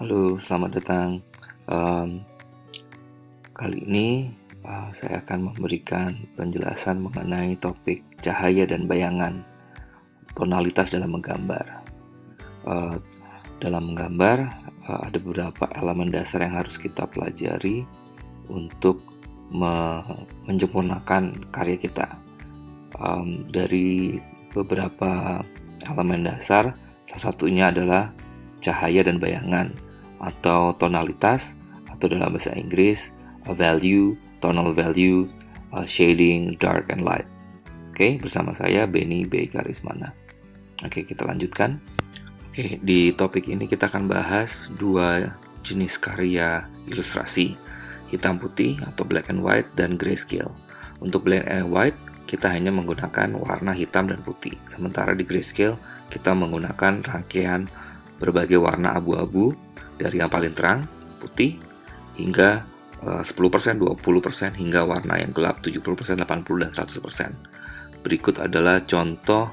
Halo, selamat datang. Em, Kali ini saya akan memberikan penjelasan mengenai topik cahaya dan bayangan, tonalitas dalam menggambar. Eh, Dalam menggambar, ada beberapa elemen dasar yang harus kita pelajari untuk menyempurnakan karya kita. Dari beberapa elemen dasar, salah satunya adalah cahaya dan bayangan atau tonalitas, atau dalam bahasa Inggris value, tonal value, shading, dark and light. Oke, bersama saya Benny B. Karismana. Oke, kita lanjutkan. Oke, di topik ini kita akan bahas dua jenis karya ilustrasi, hitam putih atau black and white dan grayscale. Untuk black and white, kita hanya menggunakan warna hitam dan putih. Sementara di grayscale, kita menggunakan rangkaian berbagai warna abu-abu dari yang paling terang, putih, hingga 10%, 20%, hingga warna yang gelap 70%, 80%, dan 100%. Berikut adalah contoh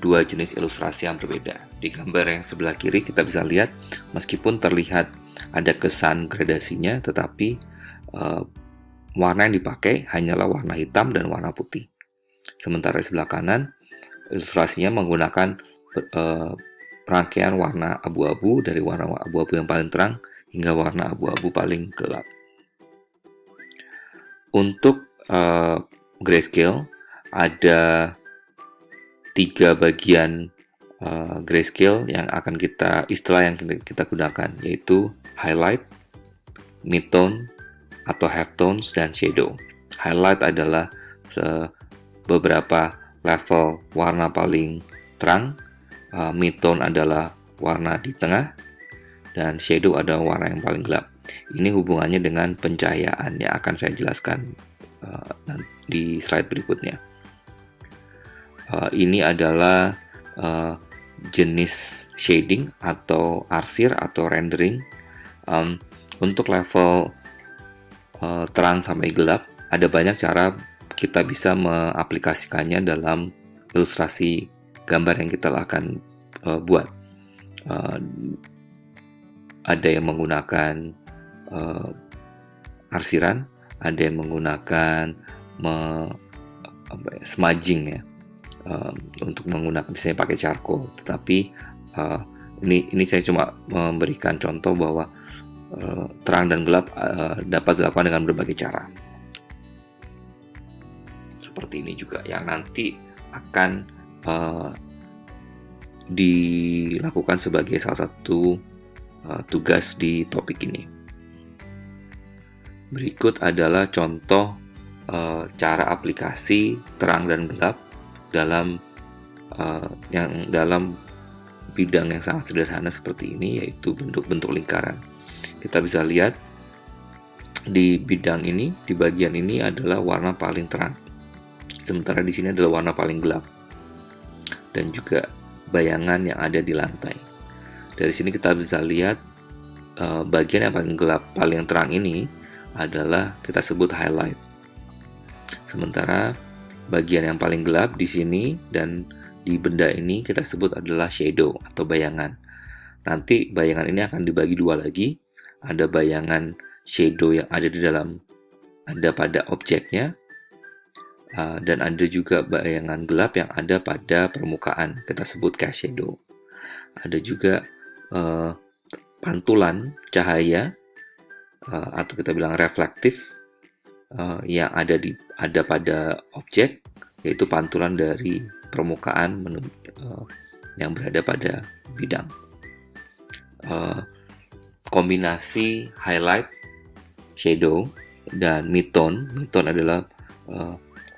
dua jenis ilustrasi yang berbeda. Di gambar yang sebelah kiri kita bisa lihat, meskipun terlihat ada kesan gradasinya, tetapi warna yang dipakai hanyalah warna hitam dan warna putih. Sementara di sebelah kanan, ilustrasinya menggunakan rangkaian warna abu-abu dari warna abu-abu yang paling terang hingga warna abu-abu paling gelap. Untuk grayscale, ada 3 bagian grayscale yang akan istilah yang kita gunakan, yaitu highlight, midtone atau halftones, dan shadow. Highlight adalah beberapa level warna paling terang, midtone adalah warna di tengah, dan shadow adalah warna yang paling gelap. Ini hubungannya dengan pencahayaan yang akan saya jelaskan di slide berikutnya. Ini adalah jenis shading atau arsir atau rendering. Untuk level terang sampai gelap, ada banyak cara kita bisa mengaplikasikannya dalam ilustrasi gambar yang kita akan buat. Ada yang menggunakan arsiran, ada yang menggunakan smudging ya, untuk menggunakan misalnya pakai charcoal. Tetapi ini saya cuma memberikan contoh bahwa terang dan gelap dapat dilakukan dengan berbagai cara. Seperti ini juga yang nanti akan dilakukan sebagai salah satu tugas di topik ini. Berikut adalah contoh cara aplikasi terang dan gelap dalam bidang yang sangat sederhana seperti ini, yaitu bentuk-bentuk lingkaran. Kita bisa lihat di bidang ini, di bagian ini adalah warna paling terang, sementara di sini adalah warna paling gelap, dan juga bayangan yang ada di lantai. Dari sini kita bisa lihat bagian yang paling gelap, paling terang ini adalah kita sebut highlight, sementara bagian yang paling gelap di sini dan di benda ini kita sebut adalah shadow atau bayangan. Nanti bayangan ini akan dibagi dua lagi. Ada bayangan shadow yang ada pada objeknya, dan ada juga bayangan gelap yang ada pada permukaan, kita sebut cast shadow. Ada juga pantulan cahaya atau kita bilang reflektif yang ada pada objek, yaitu pantulan dari permukaan yang berada pada bidang. Kombinasi highlight, shadow, dan midtone adalah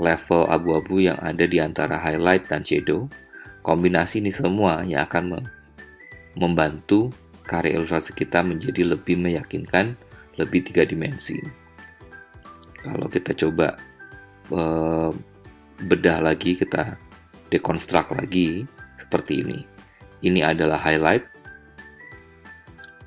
level abu-abu yang ada di antara highlight dan shadow. Kombinasi ini semua yang akan membantu karya ilustrasi kita menjadi lebih meyakinkan, lebih 3 dimensi. Kalau kita coba bedah lagi, kita dekonstruk lagi seperti ini. Ini adalah highlight,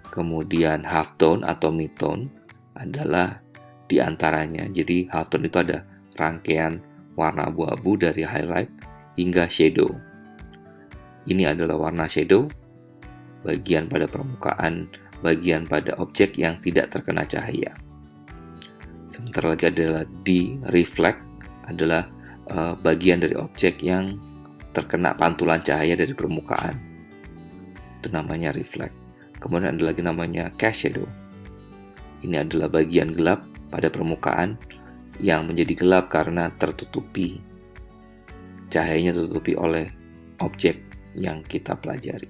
kemudian halftone atau midtone adalah di antaranya. Jadi halftone itu ada rangkaian warna abu-abu dari highlight hingga shadow. Ini adalah warna shadow, bagian pada permukaan bagian pada objek yang tidak terkena cahaya. Sementara lagi adalah reflect adalah bagian dari objek yang terkena pantulan cahaya dari permukaan. Itu namanya reflect. Kemudian ada lagi namanya cast shadow. Ini adalah bagian gelap pada permukaan yang menjadi gelap karena tertutupi, cahayanya tertutupi oleh objek yang kita pelajari.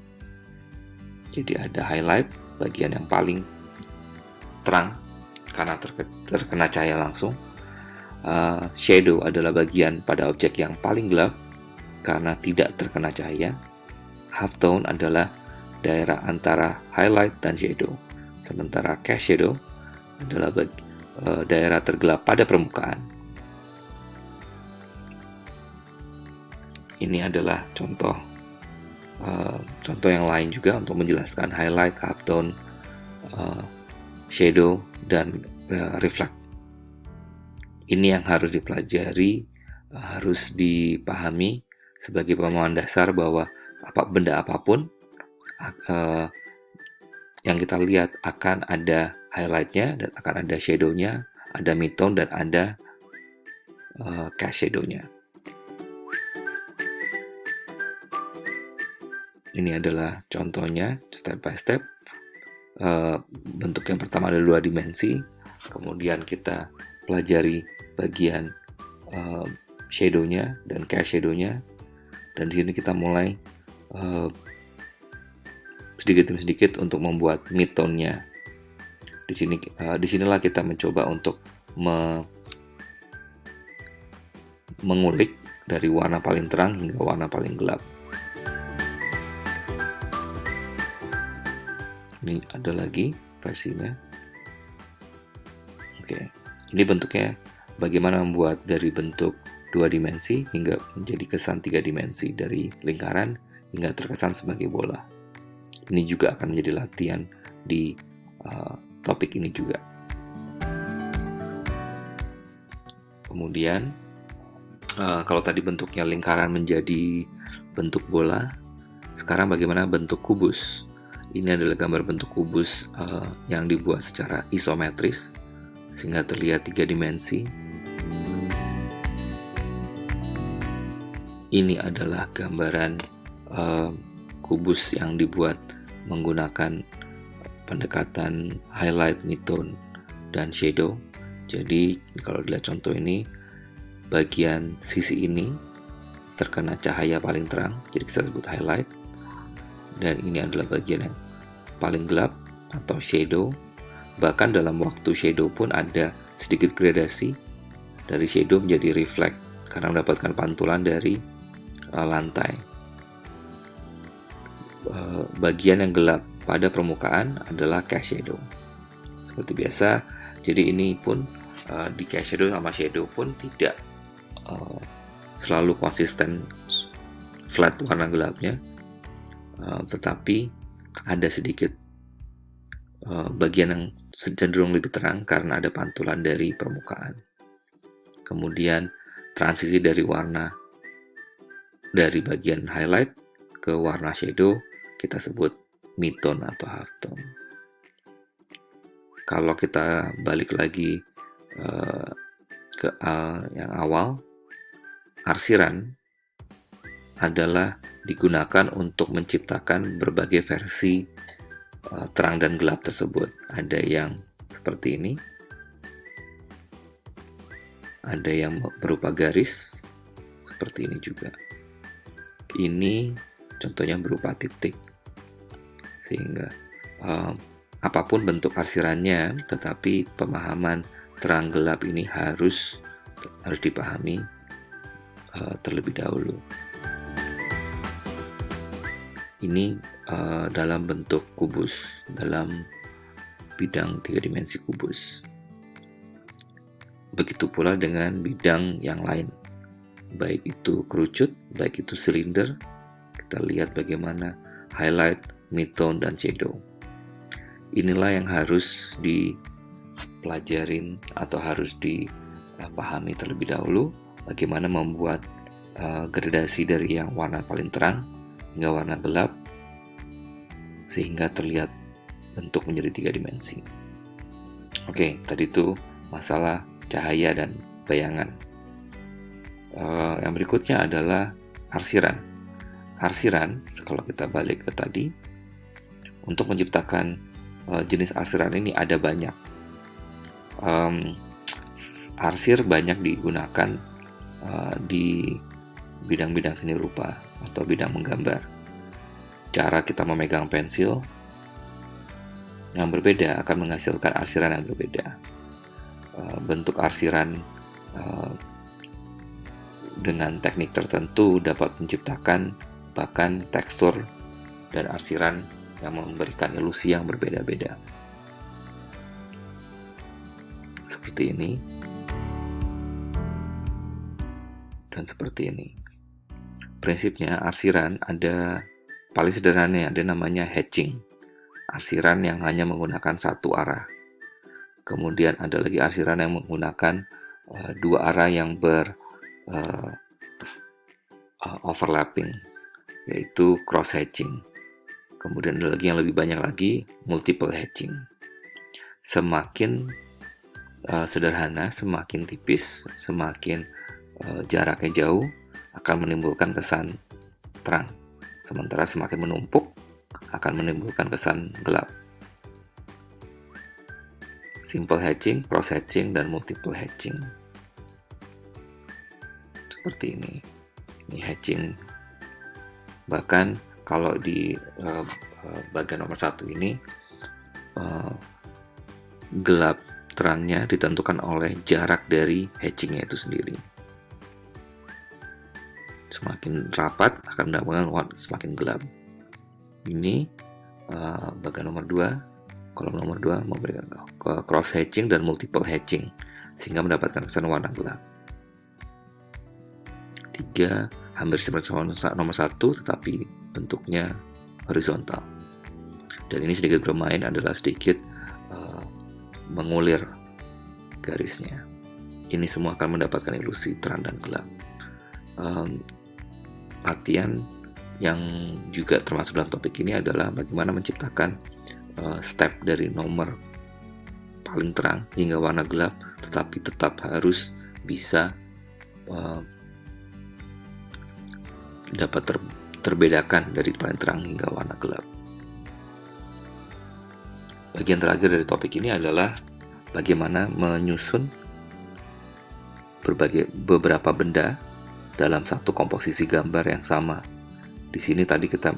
Jadi ada highlight, bagian yang paling terang karena terkena cahaya langsung. Shadow adalah bagian pada objek yang paling gelap karena tidak terkena cahaya. Halftone adalah daerah antara highlight dan shadow. Sementara cast shadow adalah daerah tergelap pada permukaan. Ini adalah contoh yang lain juga untuk menjelaskan highlight, halftone, shadow, dan reflect. Ini yang harus dipelajari, harus dipahami sebagai pemahaman dasar bahwa benda apapun yang kita lihat akan ada highlightnya dan akan ada shadownya, ada midtone dan ada cast shadownya. Ini adalah contohnya step by step. Bentuk yang pertama ada 2 dimensi, kemudian kita pelajari bagian shadownya dan cast shadownya, dan di sini kita mulai sedikit demi sedikit untuk membuat midtone-nya. Disinilah kita mencoba untuk mengulik dari warna paling terang hingga warna paling gelap. Ini ada lagi versinya. Oke, ini bentuknya bagaimana membuat dari bentuk 2 dimensi hingga menjadi kesan 3 dimensi, dari lingkaran hingga terkesan sebagai bola. Ini juga akan menjadi latihan di topik ini juga. Kemudian kalau tadi bentuknya lingkaran menjadi bentuk bola, sekarang bagaimana bentuk kubus? Ini adalah gambar bentuk kubus yang dibuat secara isometris sehingga terlihat 3 dimensi. Ini adalah gambaran kubus yang dibuat menggunakan pendekatan highlight, midtone, dan shadow. Jadi kalau dilihat contoh ini, bagian sisi ini terkena cahaya paling terang, jadi kita sebut highlight. Dan ini adalah bagian yang paling gelap atau shadow. Bahkan dalam waktu shadow pun ada sedikit gradasi dari shadow menjadi reflect karena mendapatkan pantulan dari lantai. Bagian yang gelap pada permukaan adalah cast shadow. Seperti biasa, jadi ini pun di cast shadow sama shadow pun tidak selalu konsisten flat warna gelapnya, tetapi ada sedikit bagian yang cenderung lebih terang karena ada pantulan dari permukaan. Kemudian transisi dari warna dari bagian highlight ke warna shadow kita sebut midtone atau halftone. Kalau kita balik lagi ke yang awal, arsiran adalah digunakan untuk menciptakan berbagai versi terang dan gelap tersebut. Ada yang seperti ini, ada yang berupa garis, seperti ini juga. Ini contohnya berupa titik. Sehingga apapun bentuk arsirannya, tetapi pemahaman terang gelap ini harus dipahami terlebih dahulu. Ini dalam bentuk kubus, dalam bidang 3 dimensi kubus. Begitu pula dengan bidang yang lain, baik itu kerucut, baik itu silinder. Kita lihat bagaimana highlight, midtone, dan shadow. Inilah yang harus dipelajarin atau harus dipahami terlebih dahulu, bagaimana membuat gradasi dari yang warna paling terang hingga warna gelap sehingga terlihat bentuk menjadi 3 dimensi. Oke, tadi itu masalah cahaya dan bayangan. Yang berikutnya adalah arsiran. Arsiran, kalau kita balik ke tadi, untuk menciptakan jenis arsiran ini ada banyak. Arsir banyak digunakan di bidang-bidang seni rupa atau bidang menggambar. Cara kita memegang pensil yang berbeda akan menghasilkan arsiran yang berbeda. Bentuk arsiran dengan teknik tertentu dapat menciptakan bahkan tekstur dan arsiran yang memberikan ilusi yang berbeda-beda. Seperti ini dan seperti ini. Prinsipnya arsiran ada paling sederhana, ada namanya hatching. Arsiran yang hanya menggunakan satu arah. Kemudian ada lagi arsiran yang menggunakan dua arah yang overlapping, yaitu cross hatching. Kemudian ada lagi yang lebih banyak lagi, multiple hatching. Semakin sederhana, semakin tipis, semakin jaraknya jauh, akan menimbulkan kesan terang. Sementara semakin menumpuk, akan menimbulkan kesan gelap. Simple hatching, cross hatching, dan multiple hatching. Seperti ini. Ini hatching. Bahkan kalau di bagian nomor 1 ini, gelap terangnya ditentukan oleh jarak dari hatchingnya itu sendiri. Semakin rapat akan mendapatkan semakin gelap. Ini bagian nomor 2, kolom nomor 2 memberikan cross hatching dan multiple hatching sehingga mendapatkan kesan warna gelap. 3 hampir seperti nomor 1 tetapi bentuknya horizontal. Dan ini sedikit bermain adalah sedikit mengulir garisnya. Ini semua akan mendapatkan ilusi terang dan gelap. Latihan yang juga termasuk dalam topik ini adalah bagaimana menciptakan step dari nomor paling terang hingga warna gelap, tetapi tetap harus bisa dapat terbedakan dari paling terang hingga warna gelap. Bagian terakhir dari topik ini adalah bagaimana menyusun beberapa benda dalam satu komposisi gambar yang sama. Di sini tadi kita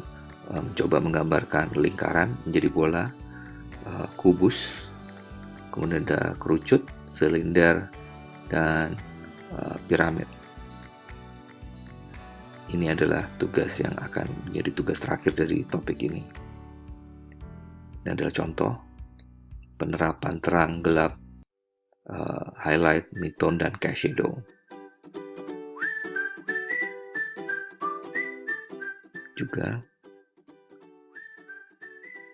mencoba menggambarkan lingkaran menjadi bola, kubus, kemudian ada kerucut, silinder, dan piramid. Ini adalah tugas yang akan menjadi tugas terakhir dari topik ini. Ini adalah contoh penerapan terang, gelap, highlight, midtone, dan cast shadow. Juga,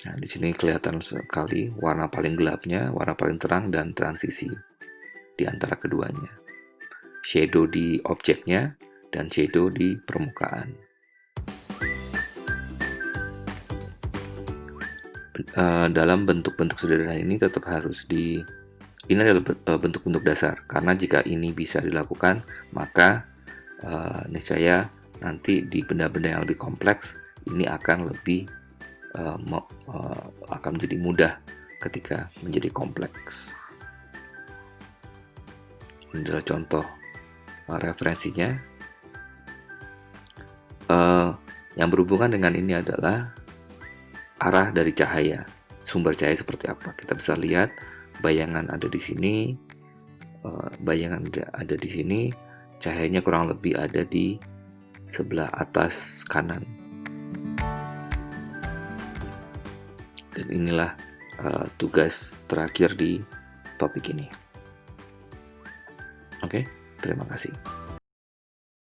nah di sini kelihatan sekali warna paling gelapnya, warna paling terang, dan transisi di antara keduanya. Shadow di objeknya dan shadow di permukaan. Dalam bentuk-bentuk sederhana ini tetap harus ini adalah bentuk-bentuk dasar, karena jika ini bisa dilakukan maka niscaya nanti di benda-benda yang lebih kompleks ini akan lebih akan menjadi mudah ketika menjadi kompleks. Ini adalah contoh referensinya. Yang berhubungan dengan ini adalah arah dari cahaya, sumber cahaya seperti apa. Kita bisa lihat bayangan ada di sini, bayangan ada di sini, cahayanya kurang lebih ada di sebelah atas kanan. Dan inilah tugas terakhir di topik ini. Oke, terima kasih.